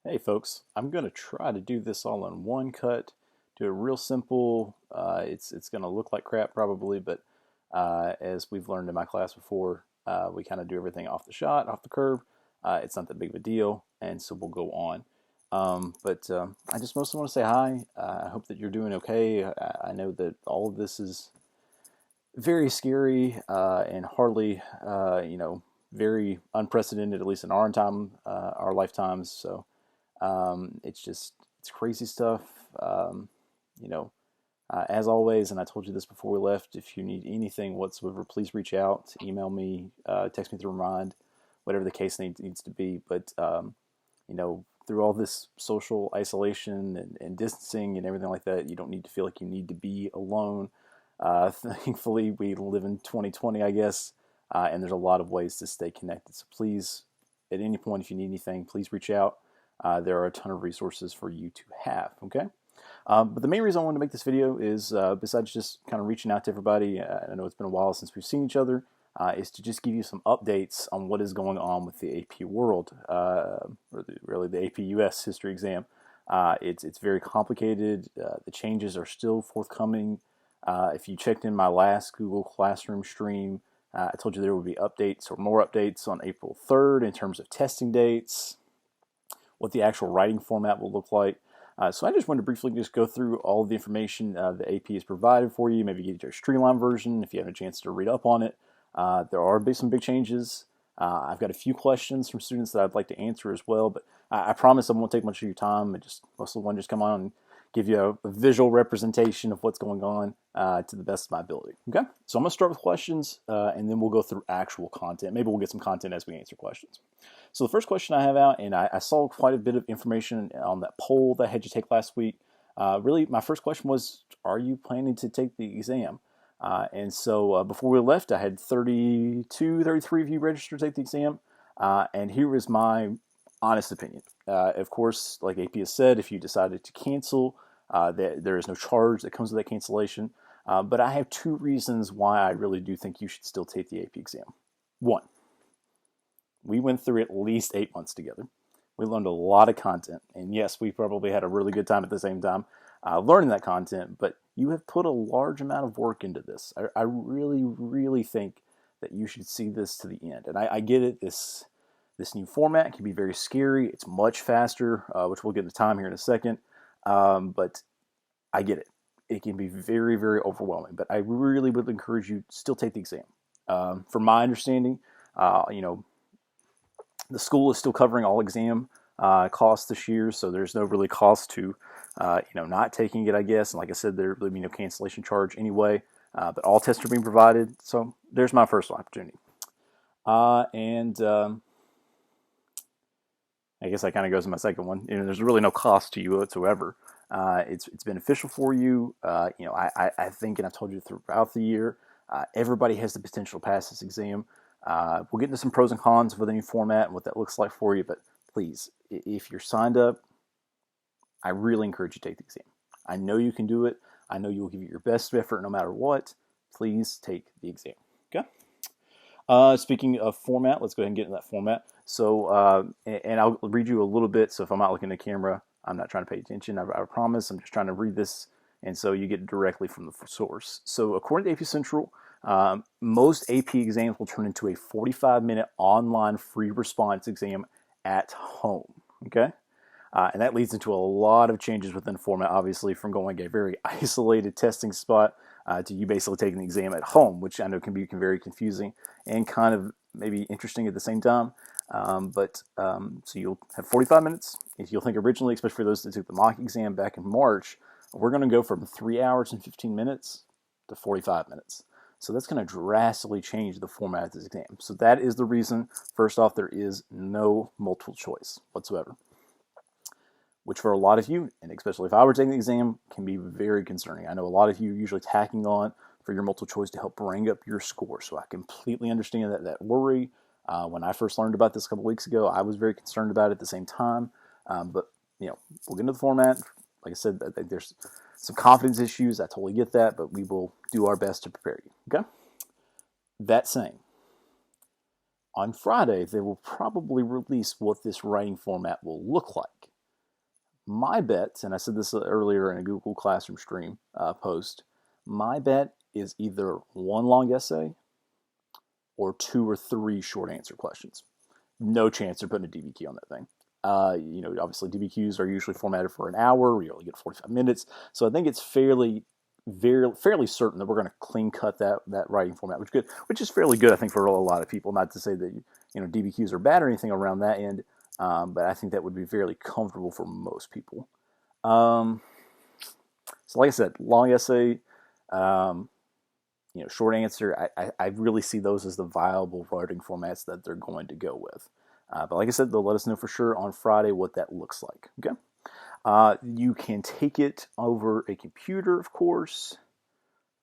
Hey folks, I'm going to try to do this all in one cut, do it real simple. It's going to look like crap probably, but as we've learned in my class before, we kind of do everything off the shot, off the curb. It's not that big of a deal, and so we'll go on. But I just mostly want to say hi. I hope that you're doing okay. I know that all of this is very scary and hardly, very unprecedented, at least in our time, our lifetimes. So it's crazy stuff. Um, you know, as always, and I told you this before we left, if you need anything whatsoever, please reach out, email me, text me through Remind, whatever the case needs to be. But through all this social isolation and distancing and everything like that, you don't need to feel like you need to be alone. Thankfully, we live in 2020, I guess, and there's a lot of ways to stay connected. So please, at any point, if you need anything, please reach out. There are a ton of resources for you to have, okay? But the main reason I wanted to make this video is, besides just kind of reaching out to everybody, I know it's been a while since we've seen each other, is to just give you some updates on what is going on with the AP World, really the APUS history exam. It's very complicated. The changes are still forthcoming. If you checked in my last Google Classroom stream, I told you there would be updates or more updates on April 3rd in terms of testing dates, what the actual writing format will look like. So I just wanted to briefly just go through all of the information the AP has provided for you, maybe get you a streamlined version if you have a chance to read up on it. There are some big changes. I've got a few questions from students that I'd like to answer as well, but I promise I won't take much of your time. I just mostly want to just come on and give you a visual representation of what's going on to the best of my ability. Okay, so I'm going to start with questions, and then we'll go through actual content. Maybe we'll get some content as we answer questions. So the first question I have out, and I saw quite a bit of information on that poll that I had you take last week. Really, my first question was, are you planning to take the exam? And so before we left, I had 33 of you registered to take the exam. And here is my honest opinion. Of course, like AP has said, if you decided to cancel, there is no charge that comes with that cancellation. But I have two reasons why I really do think you should still take the AP exam. One, we went through at least 8 months together. We learned a lot of content. And yes, we probably had a really good time at the same time learning that content, but you have put a large amount of work into this. I really, really think that you should see this to the end. And I get it. This new format can be very scary. It's much faster, which we'll get into time here in a second. But I get it. It can be very, very overwhelming. But I really would encourage you to still take the exam. From my understanding, the school is still covering all exam costs this year, so there's no really cost to not taking it, I guess. And like I said, there will be no cancellation charge anyway. But all tests are being provided, so there's my first opportunity. And I guess that kind of goes to my second one. There's really no cost to you whatsoever. It's beneficial for you. I think, and I've told you throughout the year, everybody has the potential to pass this exam. We'll get into some pros and cons with the new format and what that looks like for you. But please, if you're signed up, I really encourage you to take the exam. I know you can do it. I know you will give it your best effort no matter what. Please take the exam. Okay. Speaking of format, let's go ahead and get into that format. So, and I'll read you a little bit. So if I'm not looking at the camera, I'm not trying to pay attention. I promise. I'm just trying to read this, and so you get it directly from the source. So according to AP Central, most AP exams will turn into a 45-minute online free response exam at home. Okay. And that leads into a lot of changes within the format, obviously, from going a very isolated testing spot to you basically taking the exam at home, which I know can be very confusing and kind of maybe interesting at the same time. So you'll have 45 minutes. If you'll think originally, especially for those that took the mock exam back in March, we're going to go from 3 hours and 15 minutes to 45 minutes. So that's going to drastically change the format of this exam. So that is the reason. First off, there is no multiple choice whatsoever, which for a lot of you, and especially if I were taking the exam, can be very concerning. I know a lot of you are usually tacking on for your multiple choice to help bring up your score. So I completely understand that worry. When I first learned about this a couple weeks ago, I was very concerned about it at the same time. But we'll get into the format. Like I said, I think there's some confidence issues. I totally get that, but we will do our best to prepare you. Okay? That saying, on Friday, they will probably release what this writing format will look like. My bet, and I said this earlier in a Google Classroom stream post, my bet is either one long essay or two or three short answer questions. No chance they're putting a DBQ on that thing. Obviously DBQs are usually formatted for an hour. We only get 45 minutes, so I think it's fairly certain that we're going to clean cut that writing format, which is fairly good, I think, for a lot of people. Not to say that DBQs are bad or anything around that end, but I think that would be fairly comfortable for most people. So, like I said, long essay, um, short answer. I really see those as the viable writing formats that they're going to go with. But like I said, they'll let us know for sure on Friday what that looks like. Okay. You can take it over a computer, of course.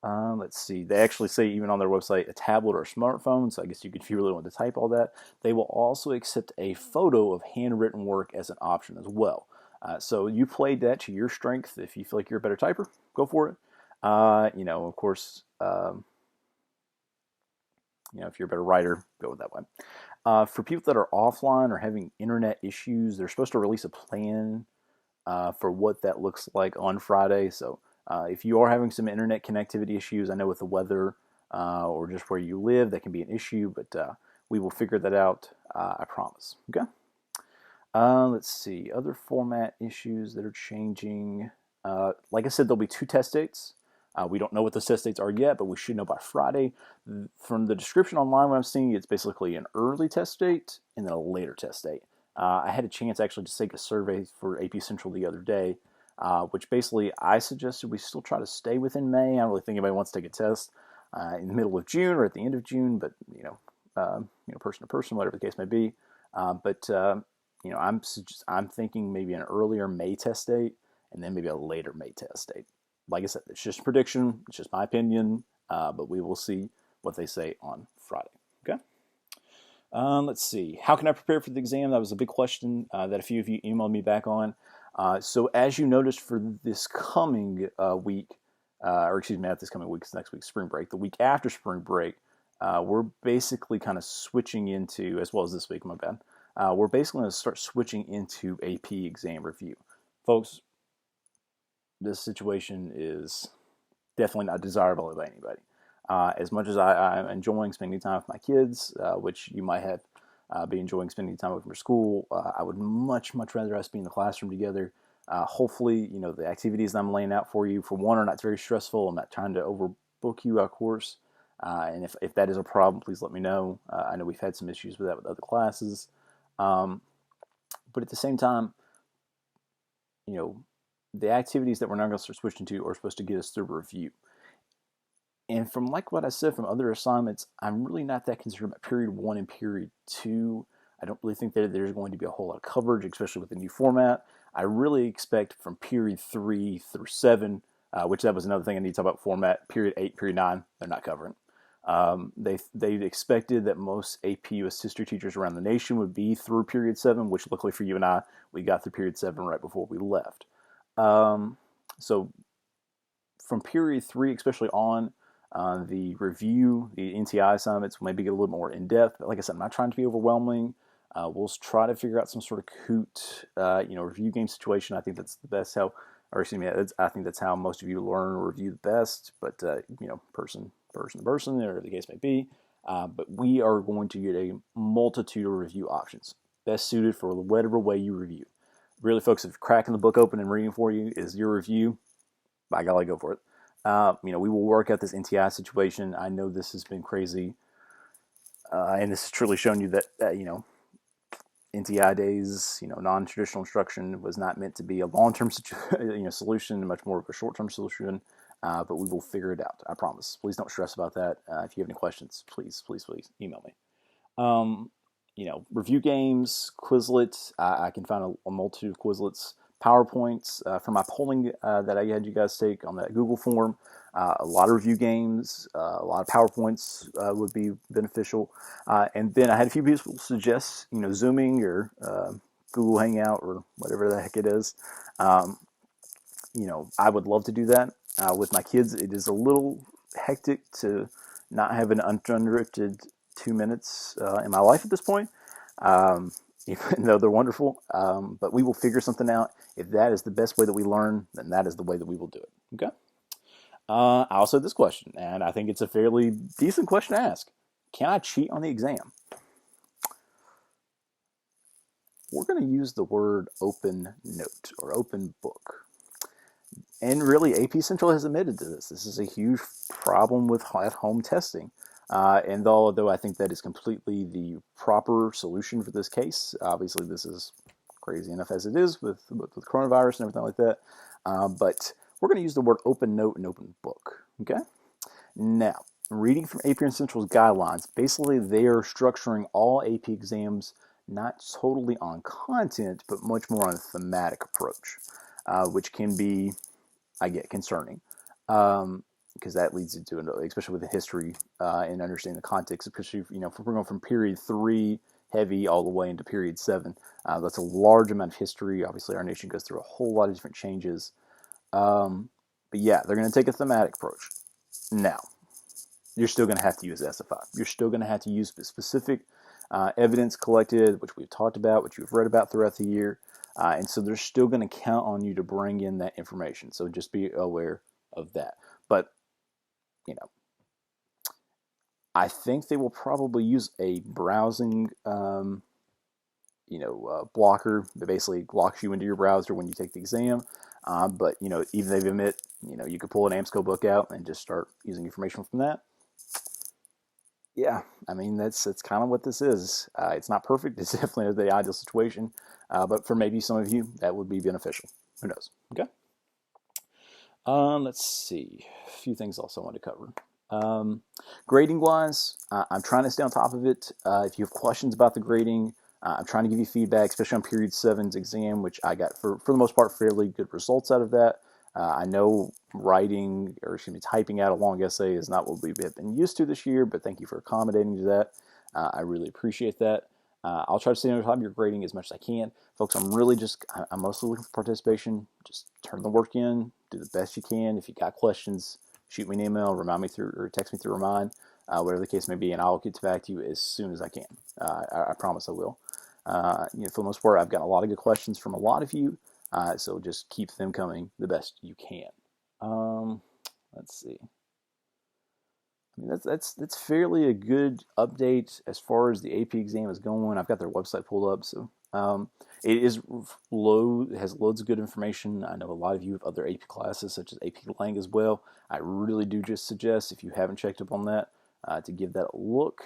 Let's see. They actually say even on their website a tablet or a smartphone. So I guess if you really want to type all that, they will also accept a photo of handwritten work as an option as well. So you played that to your strength. If you feel like you're a better typer, go for it. Of course, if you're a better writer, go with that one. For people that are offline or having internet issues, they're supposed to release a plan for what that looks like on Friday. So if you are having some internet connectivity issues, I know with the weather or just where you live, that can be an issue, but we will figure that out, I promise. Okay? Let's see. Other format issues that are changing. Like I said, there'll be two test dates. We don't know what the test dates are yet, but we should know by Friday. From the description online, what I'm seeing, it's basically an early test date and then a later test date. I had a chance actually to take a survey for AP Central the other day, which basically I suggested we still try to stay within May. I don't really think anybody wants to take a test in the middle of June or at the end of June, but person to person, whatever the case may be. I'm thinking maybe an earlier May test date and then maybe a later May test date. Like I said, it's just a prediction. It's just my opinion, but we will see what they say on Friday. Okay. Let's see. How can I prepare for the exam? That was a big question that a few of you emailed me back on. So as you noticed for this coming week, or excuse me, not this coming week, it's next week's spring break. The week after spring break, we're basically kind of switching into, as well as this week, my bad. We're basically going to start switching into AP exam review. Folks, this situation is definitely not desirable by anybody. As much as I'm enjoying spending time with my kids, which you might have be enjoying spending time with from school, I would much rather us be in the classroom together. Hopefully, the activities I'm laying out for you, for one, are not very stressful. I'm not trying to overbook you, of course. And if that is a problem, please let me know. I know we've had some issues with that with other classes. But at the same time, the activities that we're now going to start switching to are supposed to get us through review. And from like what I said from other assignments, I'm really not that concerned about period 1 and period 2. I don't really think that there's going to be a whole lot of coverage, especially with the new format. I really expect from period 3 through 7, which that was another thing I need to talk about format, period 8, period 9, they're not covering. They expected that most AP US history teachers around the nation would be through period 7, which luckily for you and I, we got through period 7 right before we left. So from period 3, especially on, the review, the NTI assignments will maybe get a little more in depth. But like I said, I'm not trying to be overwhelming. We'll try to figure out some sort of coot, review game situation. I think that's the best how, or excuse me, I think that's how most of you learn or review the best. But person to person, or the case may be. But we are going to get a multitude of review options, best suited for whatever way you review. Really, folks, if cracking the book open and reading for you is your review, by golly, go for it. We will work out this NTI situation. I know this has been crazy, and this has truly shown you that NTI days, non-traditional instruction was not meant to be a long-term solution, much more of a short-term solution. But we will figure it out. I promise. Please don't stress about that. If you have any questions, please email me. Review games, Quizlet. I can find a multitude of Quizlets. PowerPoints for my polling that I had you guys take on that Google form. A lot of review games, a lot of PowerPoints would be beneficial. And then I had a few people suggest, Zooming or Google Hangout or whatever the heck it is. I would love to do that with my kids. It is a little hectic to not have an uninterrupted 2 minutes in my life at this point. even though they're wonderful. But we will figure something out. If that is the best way that we learn, then that is the way that we will do it. Okay. I also had this question, and I think it's a fairly decent question to ask. Can I cheat on the exam? We're going to use the word open note or open book. And really, AP Central has admitted to this. This is a huge problem with at-home testing. And although I think that is completely the proper solution for this case, obviously this is crazy enough as it is with coronavirus and everything like that. But we're going to use the word open note and open book. Okay. Now, reading from AP Central's guidelines, basically they are structuring all AP exams not totally on content, but much more on a thematic approach, which can be, I get, concerning. Because that leads into, especially with the history and understanding the context, especially if we're going from period 3 heavy all the way into period 7. That's a large amount of history. Obviously, our nation goes through a whole lot of different changes. But yeah, they're going to take a thematic approach. Now, you're still going to have to use SFI. You're still going to have to use specific evidence collected, which we've talked about, which you've read about throughout the year. And so they're still going to count on you to bring in that information. So just be aware of that. But, I think they will probably use a browsing, blocker that basically locks you into your browser when you take the exam. But, even they've admit, you could pull an AMSCO book out and just start using information from that. Yeah, I mean, that's kind of what this is. It's not perfect. It's definitely the ideal situation. But for maybe some of you, that would be beneficial. Who knows? Okay. Let's see. A few things else I want to cover. Grading wise, I'm trying to stay on top of it. If you have questions about the grading, I'm trying to give you feedback, especially on Period 7's exam, which I got, for the most part, fairly good results out of that. I know typing out a long essay is not what we've been used to this year, but thank you for accommodating to that. I really appreciate that. I'll try to stay on top of your grading as much as I can. Folks, I'm mostly looking for participation. Just turn the work in, do the best you can. If you got questions, shoot me an email, remind me through, or text me through Remind, whatever the case may be, and I'll get back to you as soon as I can. I promise I will. For the most part, I've got a lot of good questions from a lot of you, so just keep them coming the best you can. Let's see. I mean, that's fairly a good update as far as the AP exam is going. I've got their website pulled up, so it has loads of good information. I know a lot of you have other AP classes, such as AP Lang as well. I really do just suggest, if you haven't checked up on that, to give that a look.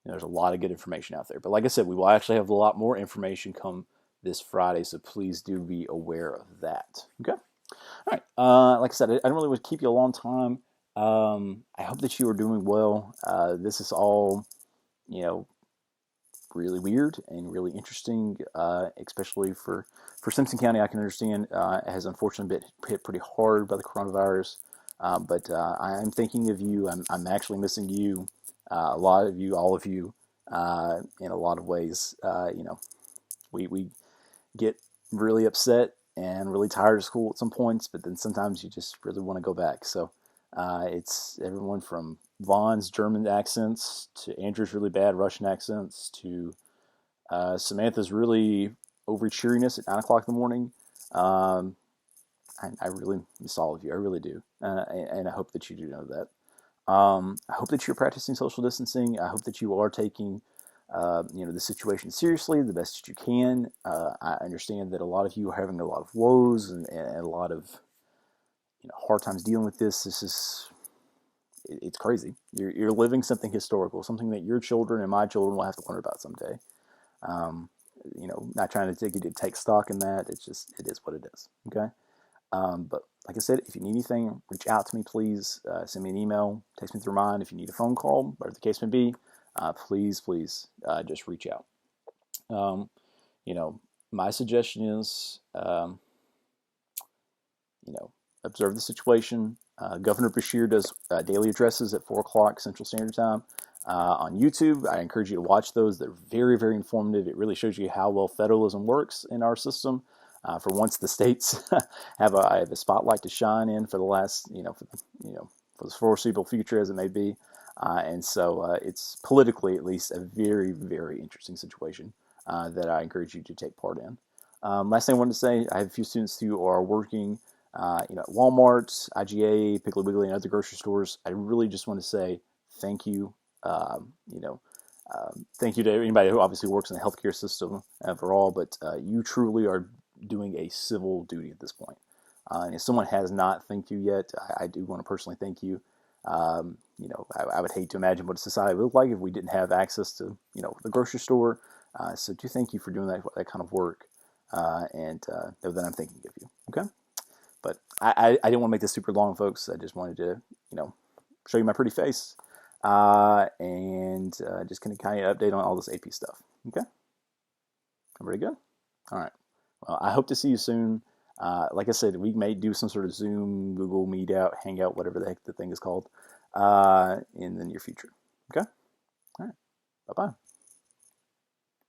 There's a lot of good information out there. But like I said, we will actually have a lot more information come this Friday, so please do be aware of that. Okay? All right. Like I said, I don't really want to keep you a long time. I hope that you are doing well. This is all, really weird and really interesting, especially for Simpson County. I can understand it has unfortunately been hit pretty hard by the coronavirus. But I'm thinking of you. I'm actually missing you. A lot of you, all of you, in a lot of ways. We get really upset and really tired of school at some points, but then sometimes you just really want to go back. So it's everyone from Vaughn's German accents to Andrew's really bad Russian accents to Samantha's really over cheeriness at 9 o'clock in the morning. I really miss all of you. I really do. And I hope that you do know that. I hope that you're practicing social distancing. I hope that you are taking the situation seriously the best that you can. I understand that a lot of you are having a lot of woes and a lot of hard times dealing with this. It's crazy. You're living something historical, something that your children and my children will have to learn about someday. Not trying to get you to take stock in that. It is what it is. Okay. But like I said, if you need anything, reach out to me, please. Send me an email, text me through mine. If you need a phone call, whatever the case may be, please just reach out. My suggestion is, observe the situation. Governor Beshear does daily addresses at 4 o'clock Central Standard Time on YouTube. I encourage you to watch those. They're very, very informative. It really shows you how well federalism works in our system. For once, the states have a spotlight to shine in for the last, for the foreseeable future, as it may be. And so it's politically, at least, a very, very interesting situation that I encourage you to take part in. Last thing I wanted to say, I have a few students who are working at Walmart, IGA, Piggly Wiggly, and other grocery stores. I really just want to say thank you. Um, you know, Thank you to anybody who obviously works in the healthcare system overall, but you truly are doing a civil duty at this point. And if someone has not thanked you yet, I do want to personally thank you. I would hate to imagine what a society would look like if we didn't have access to, the grocery store. So do thank you for doing that kind of work, and know that I'm thinking of you. Okay, but I didn't want to make this super long, folks. I just wanted to, show you my pretty face, and just kind of update on all this AP stuff. Okay, everybody good? All right. Well, I hope to see you soon. Like I said, we may do some sort of Zoom, Google Meet out, Hangout, whatever the heck the thing is called, in the near future. Okay? All right. Bye-bye.